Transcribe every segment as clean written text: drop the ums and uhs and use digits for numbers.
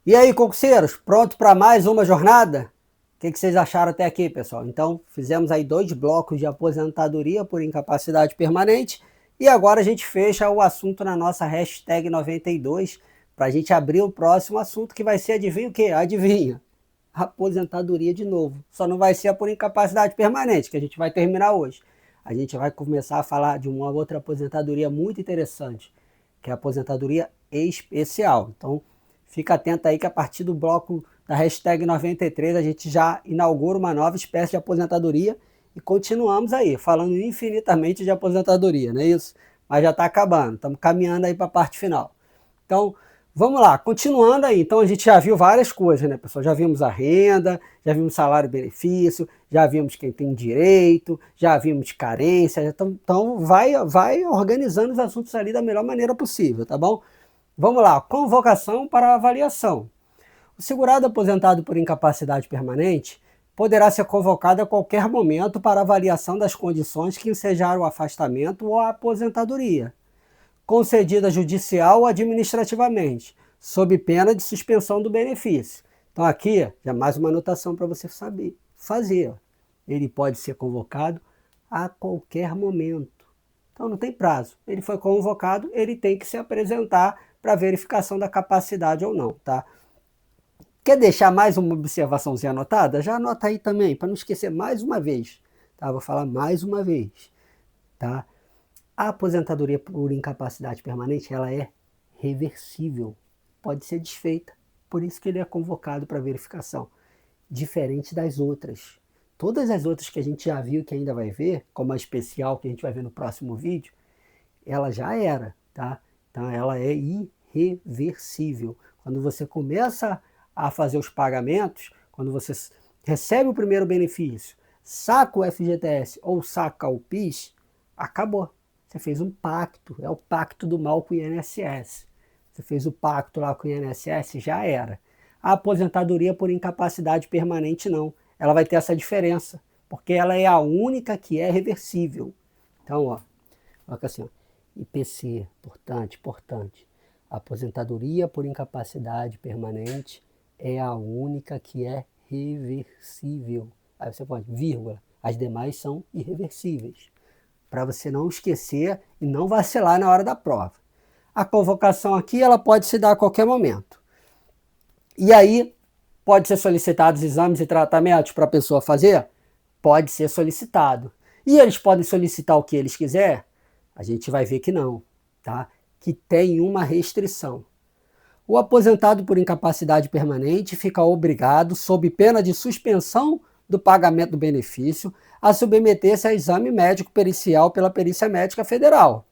E aí, concurseiros, pronto para mais uma jornada? O que vocês acharam até aqui, pessoal? Então, fizemos aí 2 blocos de aposentadoria por incapacidade permanente e agora a gente fecha o assunto na nossa hashtag 92 para a gente abrir o próximo assunto que vai ser, adivinha o quê? Adivinha? Aposentadoria de novo. Só não vai ser a por incapacidade permanente, que a gente vai terminar hoje. A gente vai começar a falar de uma outra aposentadoria muito interessante, que é a aposentadoria especial. Então, fica atento aí que a partir do bloco da hashtag 93 a gente já inaugura uma nova espécie de aposentadoria e continuamos aí, falando infinitamente de aposentadoria, não é isso? Mas já está acabando, estamos caminhando aí para a parte final. Então, vamos lá, continuando aí. Então, a gente já viu várias coisas, né, pessoal? Já vimos a renda, já vimos salário e benefício, já vimos quem tem direito, já vimos carência. Então vai organizando os assuntos ali da melhor maneira possível, tá bom? Vamos lá, convocação para avaliação. O segurado aposentado por incapacidade permanente poderá ser convocado a qualquer momento para avaliação das condições que ensejaram o afastamento ou a aposentadoria, concedida judicial ou administrativamente, sob pena de suspensão do benefício. Então aqui, já mais uma anotação para você saber, fazer. Ele pode ser convocado a qualquer momento. Então não tem prazo. Ele foi convocado, ele tem que se apresentar para verificação da capacidade ou não, tá? Quer deixar mais uma observaçãozinha anotada? Já anota aí também, para não esquecer mais uma vez. Tá? Vou falar mais uma vez. Tá? A aposentadoria por incapacidade permanente, ela é reversível. Pode ser desfeita. Por isso que ele é convocado para verificação. Diferente das outras. Todas as outras que a gente já viu, que ainda vai ver, como a especial que a gente vai ver no próximo vídeo, ela já era, tá? Então ela é irreversível. Quando você começa a fazer os pagamentos, quando você recebe o primeiro benefício, saca o FGTS ou saca o PIS, acabou. Você fez um pacto, é o pacto do mal com o INSS. Você fez o pacto lá com o INSS, já era. A aposentadoria por incapacidade permanente não. Ela vai ter essa diferença, porque ela é a única que é reversível. Então, ó, coloca assim, ó, IPC, importante, importante. A aposentadoria por incapacidade permanente é a única que é reversível. Aí você pode, vírgula, as demais são irreversíveis. Para você não esquecer e não vacilar na hora da prova. A convocação aqui ela pode se dar a qualquer momento. E aí, pode ser solicitados exames e tratamentos para a pessoa fazer? Pode ser solicitado. E eles podem solicitar o que eles quiserem? A gente vai ver que não, tá? Que tem uma restrição. O aposentado por incapacidade permanente fica obrigado, sob pena de suspensão do pagamento do benefício, a submeter-se a exame médico pericial pela Perícia Médica Federal,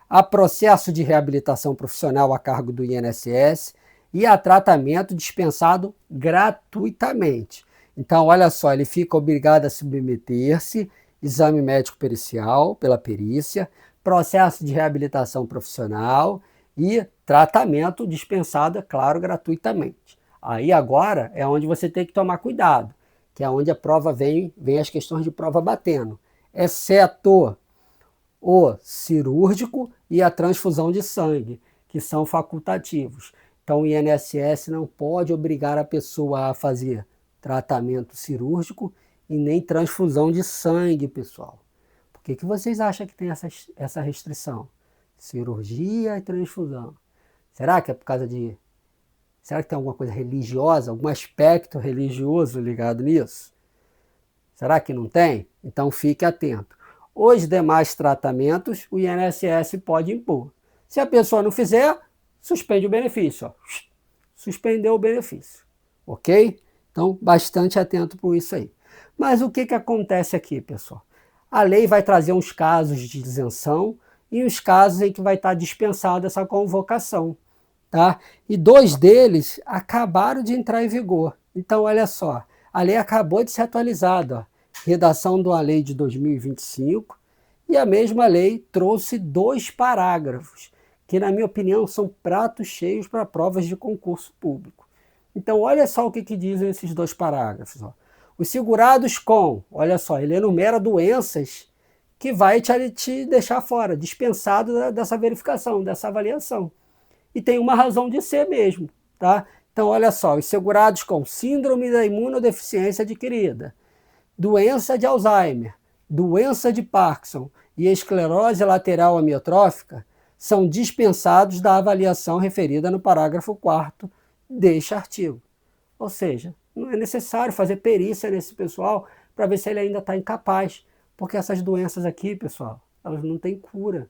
a processo de reabilitação profissional a cargo do INSS e a tratamento dispensado gratuitamente. Então, olha só, ele fica obrigado a submeter-se exame médico pericial pela perícia, processo de reabilitação profissional e tratamento dispensado, é claro, gratuitamente. Aí agora é onde você tem que tomar cuidado, que é onde a prova vem as questões de prova batendo, exceto o cirúrgico e a transfusão de sangue, que são facultativos. Então o INSS não pode obrigar a pessoa a fazer tratamento cirúrgico e nem transfusão de sangue, pessoal. Por que vocês acham que tem essa restrição? Cirurgia e transfusão. Será que é por causa de... Será que tem alguma coisa religiosa, algum aspecto religioso ligado nisso? Será que não tem? Então fique atento. Os demais tratamentos o INSS pode impor. Se a pessoa não fizer, suspende o benefício. Ó. Suspendeu o benefício. Ok? Então, bastante atento por isso aí. Mas o que acontece aqui, pessoal? A lei vai trazer uns casos de isenção e os casos em que vai estar dispensada essa convocação. Tá? E 2 deles acabaram de entrar em vigor. Então, olha só, a lei acabou de ser atualizada. Ó. Redação de uma lei de 2025 e a mesma lei trouxe 2 parágrafos, que na minha opinião são pratos cheios para provas de concurso público. Então, olha só o que dizem esses 2 parágrafos. Ó. Os segurados com, olha só, ele enumera doenças que vai te deixar fora, dispensado dessa verificação, dessa avaliação. E tem uma razão de ser mesmo, tá? Então, olha só, os segurados com síndrome da imunodeficiência adquirida, doença de Alzheimer, doença de Parkinson e esclerose lateral amiotrófica são dispensados da avaliação referida no parágrafo 4º deste artigo. Ou seja, não é necessário fazer perícia nesse pessoal para ver se ele ainda está incapaz, porque essas doenças aqui, pessoal, elas não têm cura.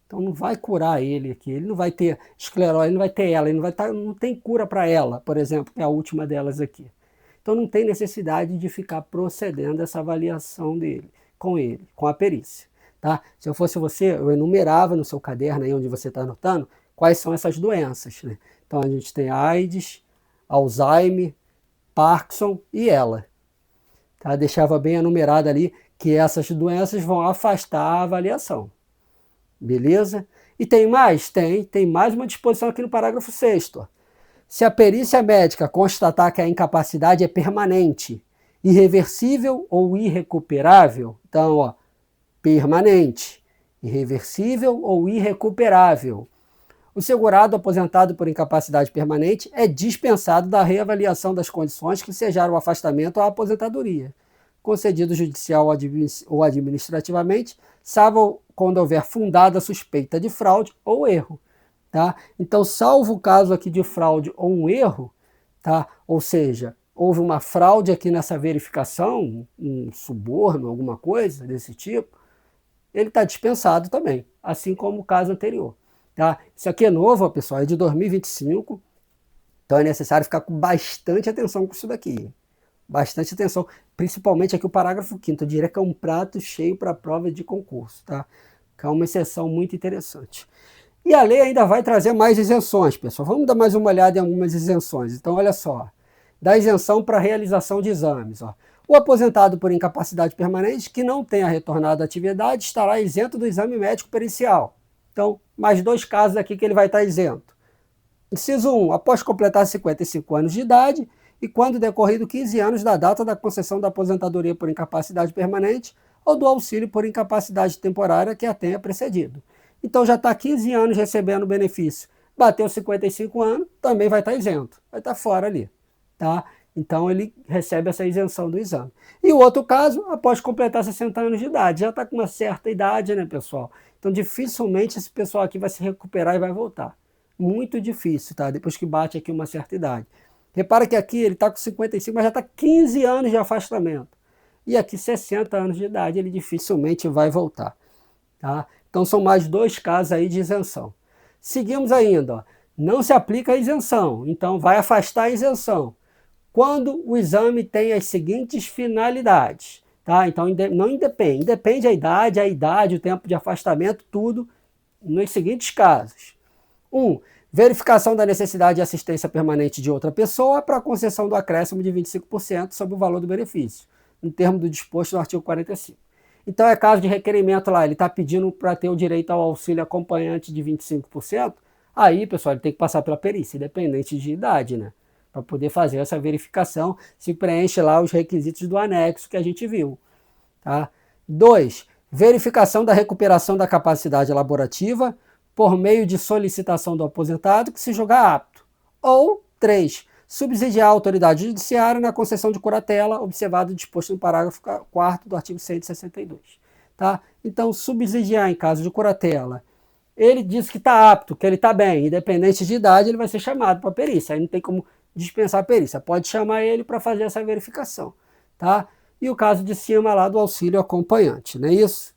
Então não vai curar ele aqui, ele não vai ter esclerose, ele não vai ter ela, ele não tem cura para ela, por exemplo, que é a última delas aqui. Então não tem necessidade de ficar procedendo essa avaliação dele, com a perícia. Tá? Se eu fosse você, eu enumerava no seu caderno aí onde você está anotando quais são essas doenças. Né? Então a gente tem AIDS, Alzheimer, Parkinson e ela. Tá? Deixava bem enumerado ali que essas doenças vão afastar a avaliação. Beleza? E tem mais? Tem mais uma disposição aqui no parágrafo 6º. Se a perícia médica constatar que a incapacidade é permanente, irreversível ou irrecuperável, então, ó, permanente, irreversível ou irrecuperável, o segurado aposentado por incapacidade permanente é dispensado da reavaliação das condições que ensejaram o afastamento à aposentadoria, concedido judicial ou administrativamente, salvo quando houver fundada suspeita de fraude ou erro. Tá? Então, salvo o caso aqui de fraude ou um erro, tá? Ou seja, houve uma fraude aqui nessa verificação, um suborno, alguma coisa desse tipo, ele está dispensado também, assim como o caso anterior. Tá? Isso aqui é novo, pessoal, é de 2025, então é necessário ficar com bastante atenção com isso daqui. Bastante atenção, principalmente aqui o parágrafo 5º, eu diria que é um prato cheio para a prova de concurso, tá? Que é uma exceção muito interessante. E a lei ainda vai trazer mais isenções, pessoal. Vamos dar mais uma olhada em algumas isenções. Então, olha só, da isenção para realização de exames. Ó. O aposentado por incapacidade permanente que não tenha retornado à atividade estará isento do exame médico pericial. Então, mais dois casos aqui que ele vai estar isento. Inciso 1. Após completar 55 anos de idade e quando decorrido 15 anos da data da concessão da aposentadoria por incapacidade permanente ou do auxílio por incapacidade temporária que a tenha precedido. Então já está 15 anos recebendo o benefício. Bateu 55 anos, também vai estar isento. Vai estar fora ali. Tá? Então ele recebe essa isenção do exame. E o outro caso, após completar 60 anos de idade. Já está com uma certa idade, né, pessoal? Então dificilmente esse pessoal aqui vai se recuperar e vai voltar. Muito difícil, tá? Depois que bate aqui uma certa idade. Repara que aqui ele está com 55, mas já está 15 anos de afastamento. E aqui 60 anos de idade, ele dificilmente vai voltar. Tá? Então são mais dois casos aí de isenção. Seguimos ainda. Ó. Não se aplica a isenção, então vai afastar a isenção. Quando o exame tem as seguintes finalidades. Tá? Então não independe. Independe a idade, o tempo de afastamento, tudo nos seguintes casos. 1. Verificação da necessidade de assistência permanente de outra pessoa para a concessão do acréscimo de 25% sobre o valor do benefício, no termo do disposto no artigo 45. Então é caso de requerimento lá, ele está pedindo para ter o direito ao auxílio acompanhante de 25%, aí, pessoal, ele tem que passar pela perícia, independente de idade, né? Para poder fazer essa verificação, se preenche lá os requisitos do anexo que a gente viu. Tá? 2. Verificação da recuperação da capacidade elaborativa por meio de solicitação do aposentado que se julgar apto. Ou 3. Subsidiar a autoridade judiciária na concessão de curatela, observado o disposto no parágrafo 4º do artigo 162. Tá? Então, subsidiar em caso de curatela. Ele diz que está apto, que ele está bem, independente de idade, ele vai ser chamado para a perícia. Aí não tem como dispensar a perícia. Pode chamar ele para fazer essa verificação. Tá? E o caso de cima lá do auxílio acompanhante, não é isso?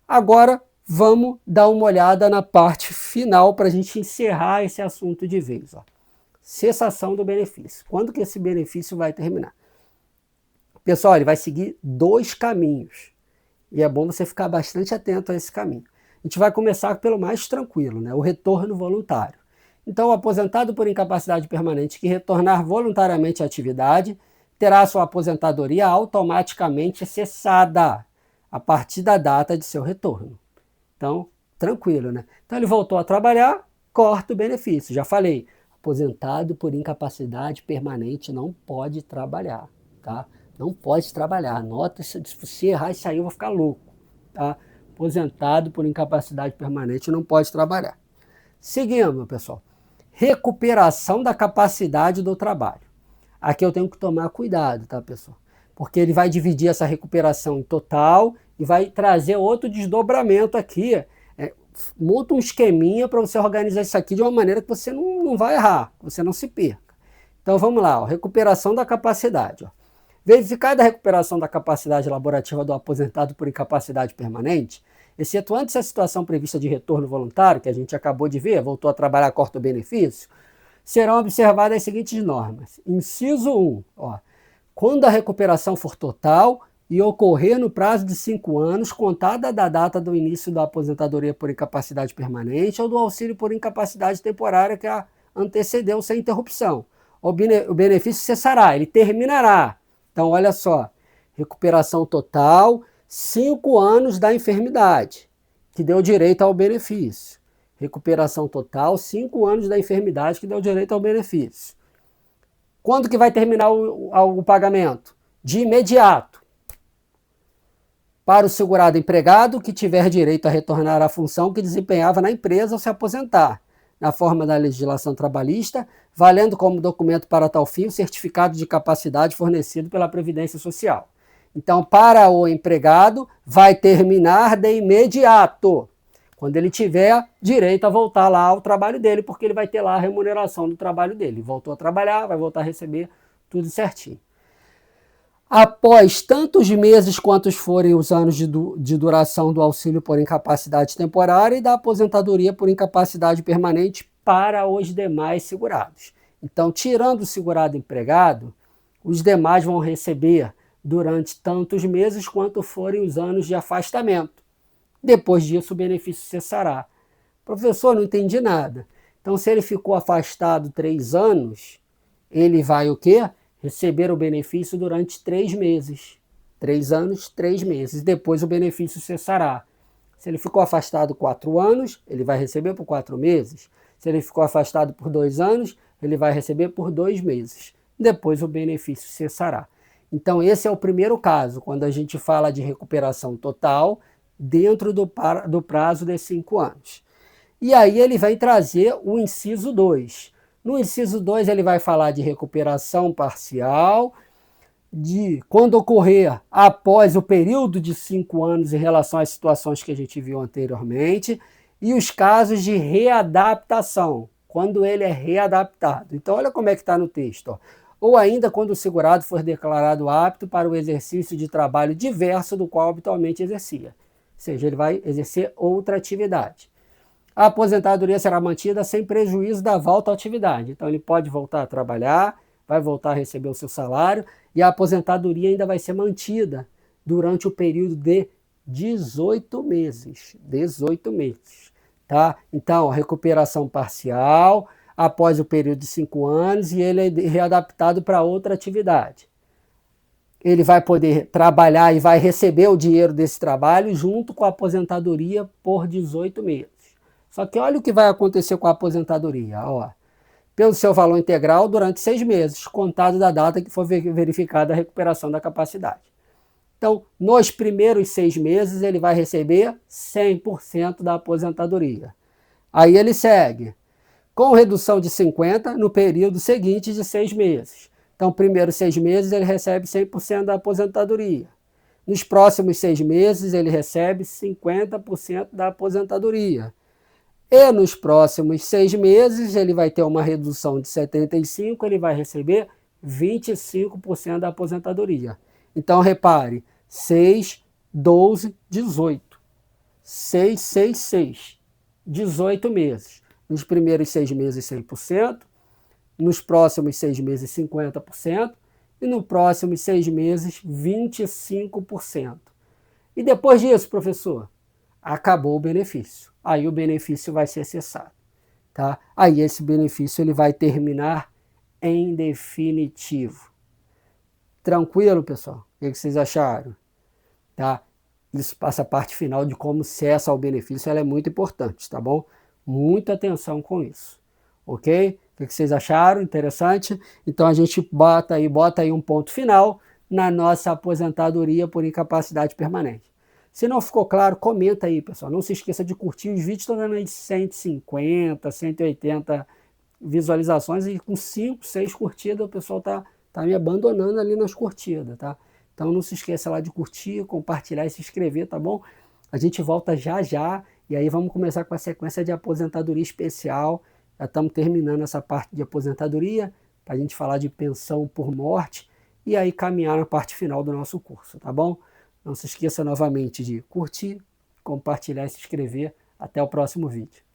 Agora, vamos dar uma olhada na parte final para a gente encerrar esse assunto de vez. Ó. Cessação do benefício. Quando que esse benefício vai terminar? Pessoal, ele vai seguir dois caminhos. E é bom você ficar bastante atento a esse caminho. A gente vai começar pelo mais tranquilo, né? O retorno voluntário. Então, o aposentado por incapacidade permanente que retornar voluntariamente à atividade terá sua aposentadoria automaticamente cessada a partir da data de seu retorno. Então, tranquilo, né? Então, ele voltou a trabalhar, corta o benefício. Já falei, aposentado por incapacidade permanente não pode trabalhar, tá? Não pode trabalhar. Anota, se você errar isso aí, eu vou ficar louco, tá? Aposentado por incapacidade permanente não pode trabalhar. Seguindo, pessoal. recuperação da capacidade do trabalho. Aqui eu tenho que tomar cuidado, tá, pessoal? Porque ele vai dividir essa recuperação em total e vai trazer outro desdobramento aqui. Monta um esqueminha para você organizar isso aqui de uma maneira que você não vai errar, que você não se perca. Então vamos lá, ó, recuperação da capacidade. Ó. Verificada a recuperação da capacidade laborativa do aposentado por incapacidade permanente, excetuante a situação prevista de retorno voluntário, que a gente acabou de ver, voltou a trabalhar, corta o benefício, serão observadas as seguintes normas. Inciso 1, ó, quando a recuperação for total e ocorrer no prazo de 5 anos, contada da data do início da aposentadoria por incapacidade permanente ou do auxílio por incapacidade temporária que a antecedeu sem interrupção. O benefício cessará, ele terminará. Então, olha só, recuperação total, 5 anos da enfermidade, que deu direito ao benefício. Recuperação total, 5 anos da enfermidade, que deu direito ao benefício. Quando que vai terminar o pagamento? De imediato. Para o segurado empregado que tiver direito a retornar à função que desempenhava na empresa ao se aposentar, na forma da legislação trabalhista, valendo como documento para tal fim o certificado de capacidade fornecido pela Previdência Social. Então, para o empregado, vai terminar de imediato, quando ele tiver direito a voltar lá ao trabalho dele, porque ele vai ter lá a remuneração do trabalho dele. Voltou a trabalhar, vai voltar a receber tudo certinho. Após tantos meses quantos forem os anos de duração do auxílio por incapacidade temporária e da aposentadoria por incapacidade permanente para os demais segurados. Então, tirando o segurado empregado, os demais vão receber durante tantos meses quanto forem os anos de afastamento. Depois disso, o benefício cessará. Professor, não entendi nada. Então, se ele ficou afastado 3 anos, ele vai o quê? Receber o benefício durante 3 meses. 3 anos, 3 meses. Depois o benefício cessará. Se ele ficou afastado 4 anos, ele vai receber por 4 meses. Se ele ficou afastado por 2 anos, ele vai receber por 2 meses. Depois o benefício cessará. Então esse é o primeiro caso, quando a gente fala de recuperação total dentro do prazo de 5 anos. E aí ele vai trazer o inciso 2. No inciso 2 ele vai falar de recuperação parcial, de quando ocorrer após o período de 5 anos em relação às situações que a gente viu anteriormente, e os casos de readaptação, quando ele é readaptado. Então olha como é que está no texto. Ó. Ou ainda quando o segurado for declarado apto para o exercício de trabalho diverso do qual habitualmente exercia. Ou seja, ele vai exercer outra atividade. A aposentadoria será mantida sem prejuízo da volta à atividade. Então ele pode voltar a trabalhar, vai voltar a receber o seu salário e a aposentadoria ainda vai ser mantida durante o período de 18 meses. 18 meses. Tá? Então, recuperação parcial após o período de 5 anos e ele é readaptado para outra atividade. Ele vai poder trabalhar e vai receber o dinheiro desse trabalho junto com a aposentadoria por 18 meses. Só que olha o que vai acontecer com a aposentadoria. Ó. Pelo seu valor integral durante 6 meses, contado da data que for verificada a recuperação da capacidade. Então, nos primeiros 6 meses, ele vai receber 100% da aposentadoria. Aí ele segue, com redução de 50% no período seguinte de 6 meses. Então, primeiros 6 meses, ele recebe 100% da aposentadoria. Nos próximos 6 meses, ele recebe 50% da aposentadoria. E nos próximos 6 meses, ele vai ter uma redução de 75%, ele vai receber 25% da aposentadoria. Então, repare, 6, 12, 18. 6, 6, 6. 18 meses. Nos primeiros 6 meses, 100%. Nos próximos 6 meses, 50%. E nos próximos 6 meses, 25%. E depois disso, professor, acabou o benefício. Aí o benefício vai ser cessado. Tá? Aí esse benefício ele vai terminar em definitivo. Tranquilo, pessoal? O que vocês acharam? Tá? Isso passa a parte final de como cessa o benefício, ela é muito importante, tá bom? Muita atenção com isso, ok? O que vocês acharam? Interessante? Então a gente bota aí um ponto final na nossa aposentadoria por incapacidade permanente. Se não ficou claro, comenta aí, pessoal. Não se esqueça de curtir os vídeos, estão dando aí 150, 180 visualizações e com 5, 6 curtidas o pessoal tá me abandonando ali nas curtidas, tá? Então não se esqueça lá de curtir, compartilhar e se inscrever, tá bom? A gente volta já já e aí vamos começar com a sequência de aposentadoria especial. Já estamos terminando essa parte de aposentadoria para a gente falar de pensão por morte e aí caminhar na parte final do nosso curso, tá bom? Não se esqueça novamente de curtir, compartilhar e se inscrever. Até o próximo vídeo.